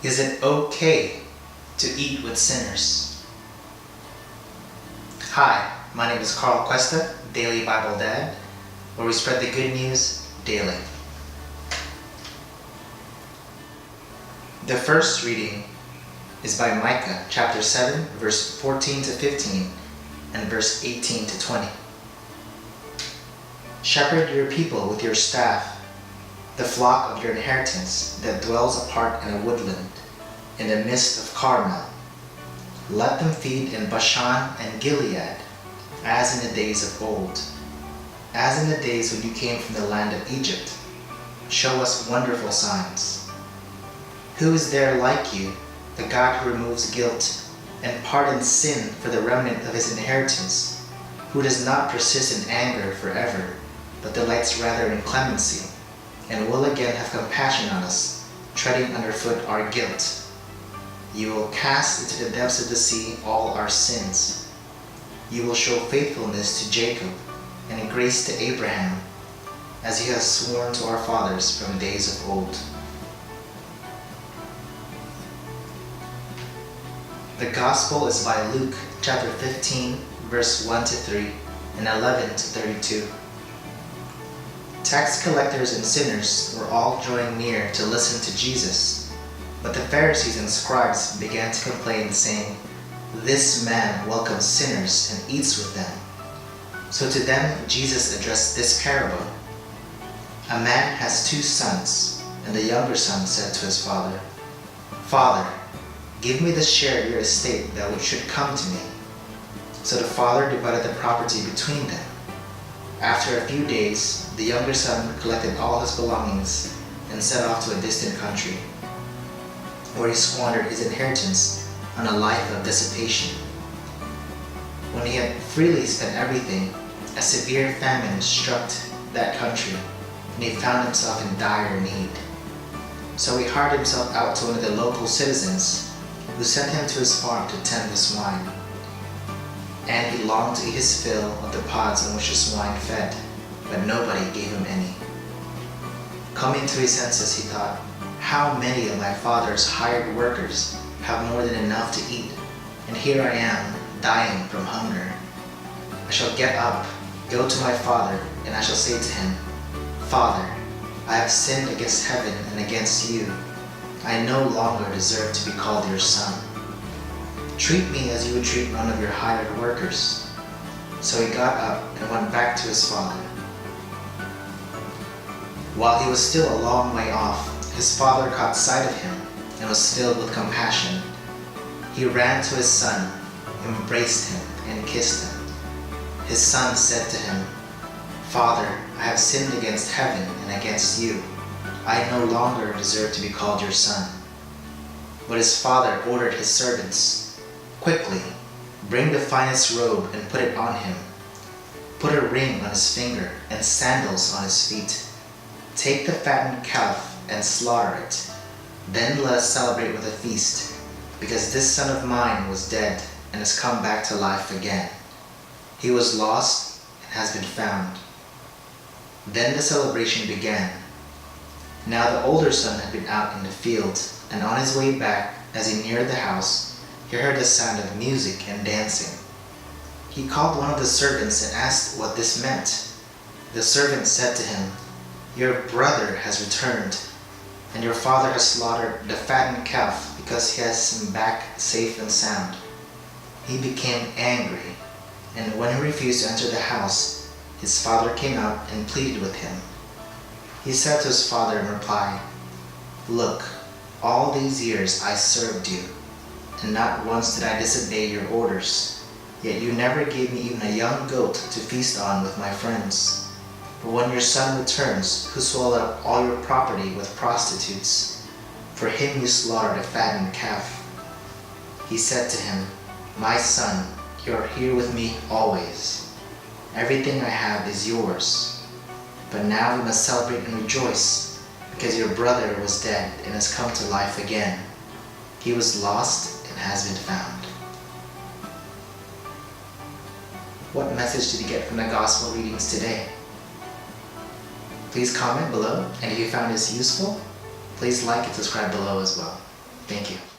Is it okay to eat with sinners? Hi, my name is Carl Cuesta, Daily Bible Dad, where we spread the good news daily. The first reading is by Micah chapter 7, verse 14 to 15, and verse 18 to 20. Shepherd your people with your staff, the flock of your inheritance that dwells apart in a woodland, in the midst of Carmel. Let them feed in Bashan and Gilead, as in the days of old, as in the days when you came from the land of Egypt. Show us wonderful signs. Who is there like you, the God who removes guilt and pardons sin for the remnant of his inheritance, who does not persist in anger forever, but delights rather in clemency, and will again have compassion on us, treading underfoot our guilt. You will cast into the depths of the sea all our sins. You will show faithfulness to Jacob and grace to Abraham, as you have sworn to our fathers from days of old. The Gospel is by Luke chapter 15, verse 1 to 3 and 11 to 32. Tax collectors and sinners were all drawing near to listen to Jesus, but the Pharisees and scribes began to complain, saying, "This man welcomes sinners and eats with them." So to them Jesus addressed this parable. A man has 2 sons, and the younger son said to his father, "Father, give me the share of your estate that which should come to me." So the father divided the property between them. After a few days, the younger son collected all his belongings and set off to a distant country, where he squandered his inheritance on a life of dissipation. When he had freely spent everything, a severe famine struck that country, and he found himself in dire need. So he hired himself out to one of the local citizens, who sent him to his farm to tend the swine. And he longed to eat his fill of the pods on which the swine fed, but nobody gave him any. Coming to his senses, he thought, "How many of my father's hired workers have more than enough to eat, and here I am, dying from hunger. I shall get up, go to my father, and I shall say to him, 'Father, I have sinned against heaven and against you. I no longer deserve to be called your son. Treat me as you would treat one of your hired workers.' So he got up and went back to his father. While he was still a long way off, his father caught sight of him and was filled with compassion. He ran to his son, embraced him, and kissed him. His son said to him, 'Father, I have sinned against heaven and against you. I no longer deserve to be called your son.' But his father ordered his servants, 'Quickly, bring the finest robe and put it on him. Put a ring on his finger and sandals on his feet. Take the fattened calf and slaughter it. Then let us celebrate with a feast, because this son of mine was dead and has come back to life again. He was lost and has been found.' Then the celebration began. Now the older son had been out in the field, and on his way back, as he neared the house, he heard the sound of music and dancing. He called one of the servants and asked what this meant. The servant said to him, 'Your brother has returned, and your father has slaughtered the fattened calf because he has him back safe and sound.' He became angry, and when he refused to enter the house, his father came out and pleaded with him. He said to his father in reply, 'Look, all these years I served you, and not once did I disobey your orders. Yet you never gave me even a young goat to feast on with my friends. But when your son returns, who swallowed up all your property with prostitutes, for him you slaughtered a fattened calf.' He said to him, 'My son, you are here with me always. Everything I have is yours. But now we must celebrate and rejoice, because your brother was dead and has come to life again. He was lost and has been found.'" What message did you get from the gospel readings today? Please comment below, and if you found this useful, please like and subscribe below as well. Thank you.